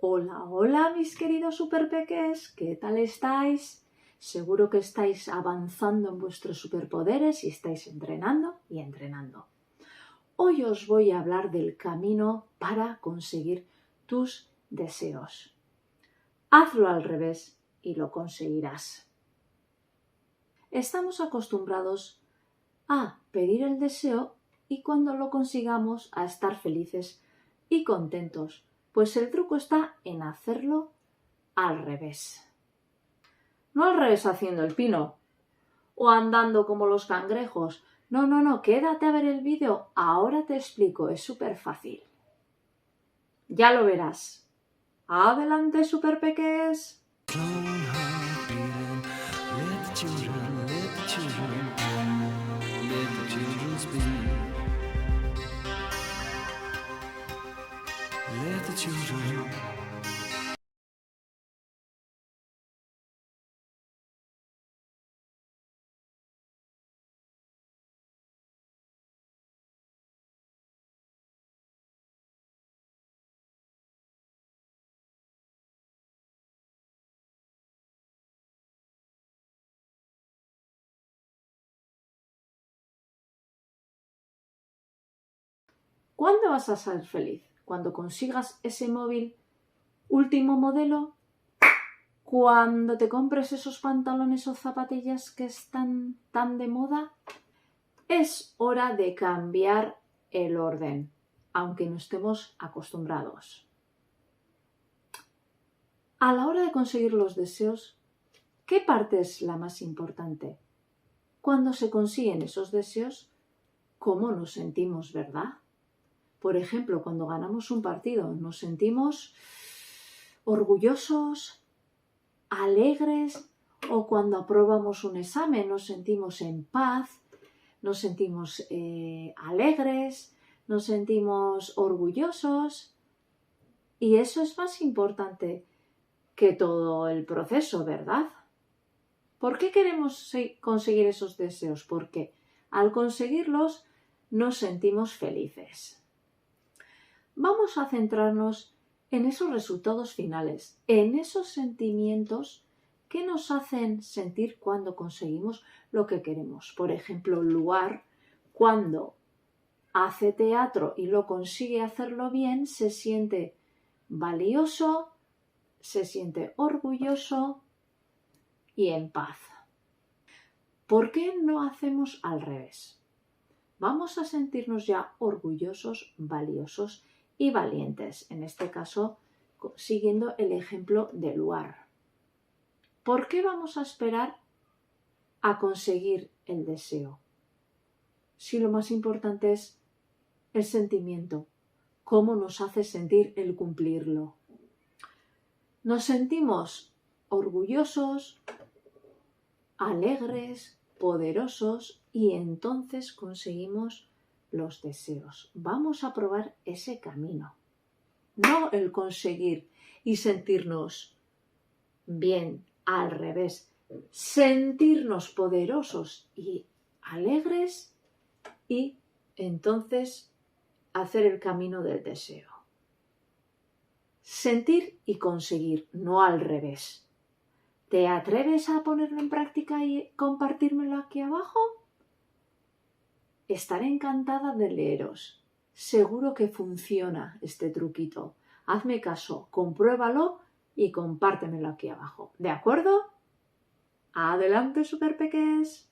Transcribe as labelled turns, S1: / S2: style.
S1: Hola, hola mis queridos superpeques, ¿qué tal estáis? Seguro que estáis avanzando en vuestros superpoderes y estáis entrenando y entrenando. Hoy os voy a hablar del camino para conseguir tus deseos. Hazlo al revés y lo conseguirás. Estamos acostumbrados a pedir el deseo y cuando lo consigamos a estar felices y contentos. Pues el truco está en hacerlo al revés. No al revés haciendo el pino o andando como los cangrejos. No, quédate a ver el vídeo. Ahora te explico, es súper fácil. Ya lo verás. ¡Adelante, superpeques! ¿Cuándo vas a ser feliz? ¿Cuando consigas ese móvil último modelo? ¿Cuando te compres esos pantalones o zapatillas que están tan de moda? Es hora de cambiar el orden, aunque no estemos acostumbrados. A la hora de conseguir los deseos, ¿qué parte es la más importante? Cuando se consiguen esos deseos, ¿cómo nos sentimos, verdad? Por ejemplo, cuando ganamos un partido, nos sentimos orgullosos, alegres, o cuando aprobamos un examen nos sentimos en paz, nos sentimos alegres, nos sentimos orgullosos. Y eso es más importante que todo el proceso, ¿verdad? ¿Por qué queremos conseguir esos deseos? Porque al conseguirlos nos sentimos felices. Vamos a centrarnos en esos resultados finales, en esos sentimientos que nos hacen sentir cuando conseguimos lo que queremos. Por ejemplo, Luar, cuando hace teatro y lo consigue hacerlo bien, se siente valioso, se siente orgulloso y en paz. ¿Por qué no hacemos al revés? Vamos a sentirnos ya orgullosos, valiosos y valientes, en este caso siguiendo el ejemplo de Luar. ¿Por qué vamos a esperar a conseguir el deseo? Si lo más importante es el sentimiento, cómo nos hace sentir el cumplirlo. Nos sentimos orgullosos, alegres, poderosos y entonces conseguimos los deseos. Vamos a probar ese camino, no el conseguir y sentirnos bien, al revés, sentirnos poderosos y alegres y entonces hacer el camino del deseo. Sentir y conseguir, no al revés. ¿Te atreves a ponerlo en práctica y compartírmelo aquí abajo? Estaré encantada de leeros. Seguro que funciona este truquito. Hazme caso, compruébalo y compártemelo aquí abajo. ¿De acuerdo? ¡Adelante, superpeques!